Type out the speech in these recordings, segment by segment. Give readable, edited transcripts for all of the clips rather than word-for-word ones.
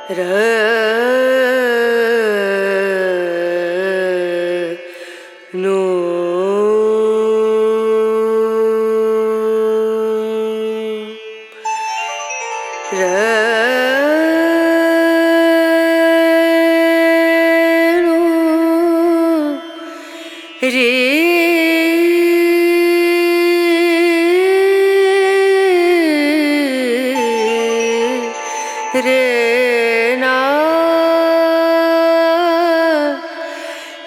no रे रे ना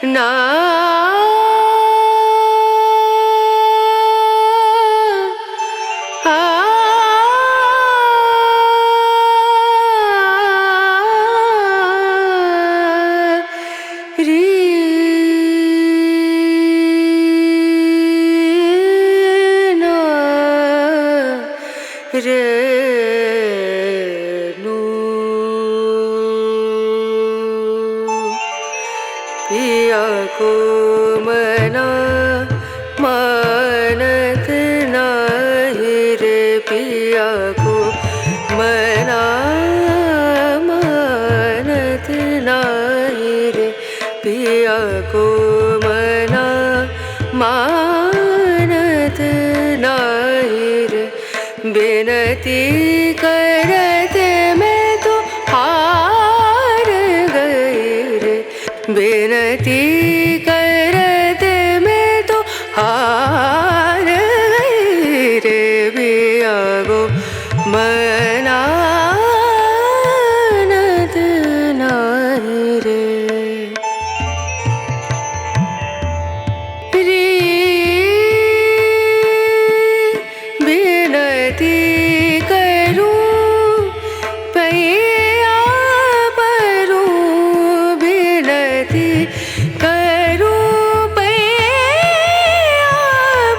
ना रे नु पिया को मना मानत नाही रे पिया को मना मानत नाही रे पिया को मना मानत नाही रे बिनती करते मैं तो हार गई रे बिनती करते मैं तो हार गई रे पिया को मनानत नाही रे बिनती करूं पैया परूं बिनती करूं पैया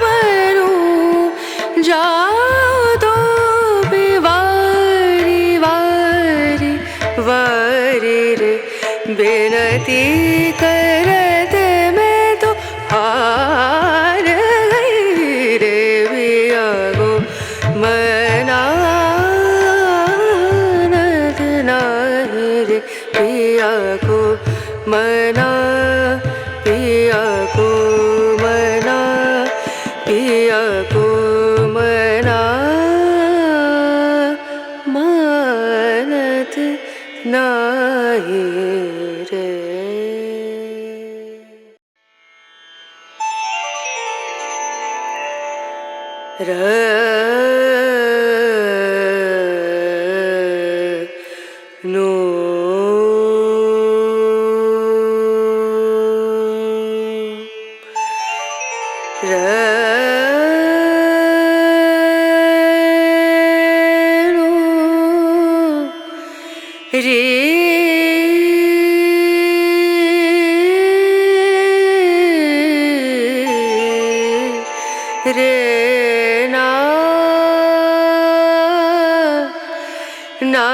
परूं जाओ तो वारी वारी वारी रे बिनती करते मैं तो हार गई रे पिया को मनानत नाही रे पिया को मना पिया को मना पिया को मना मानत नाही रे नो रे रे ना ना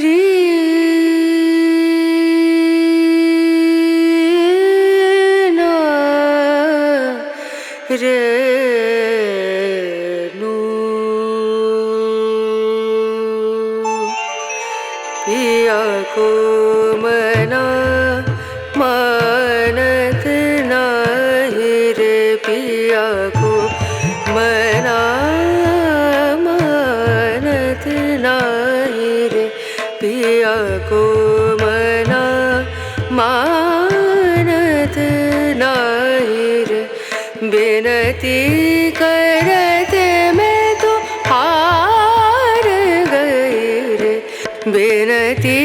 रे ना रे नु पिया को मना मानत नाही रे पिया को मना मानत नाही रे पिया को मना मानत नाही रे बिनती करते मैं तो हार गई रे बिनती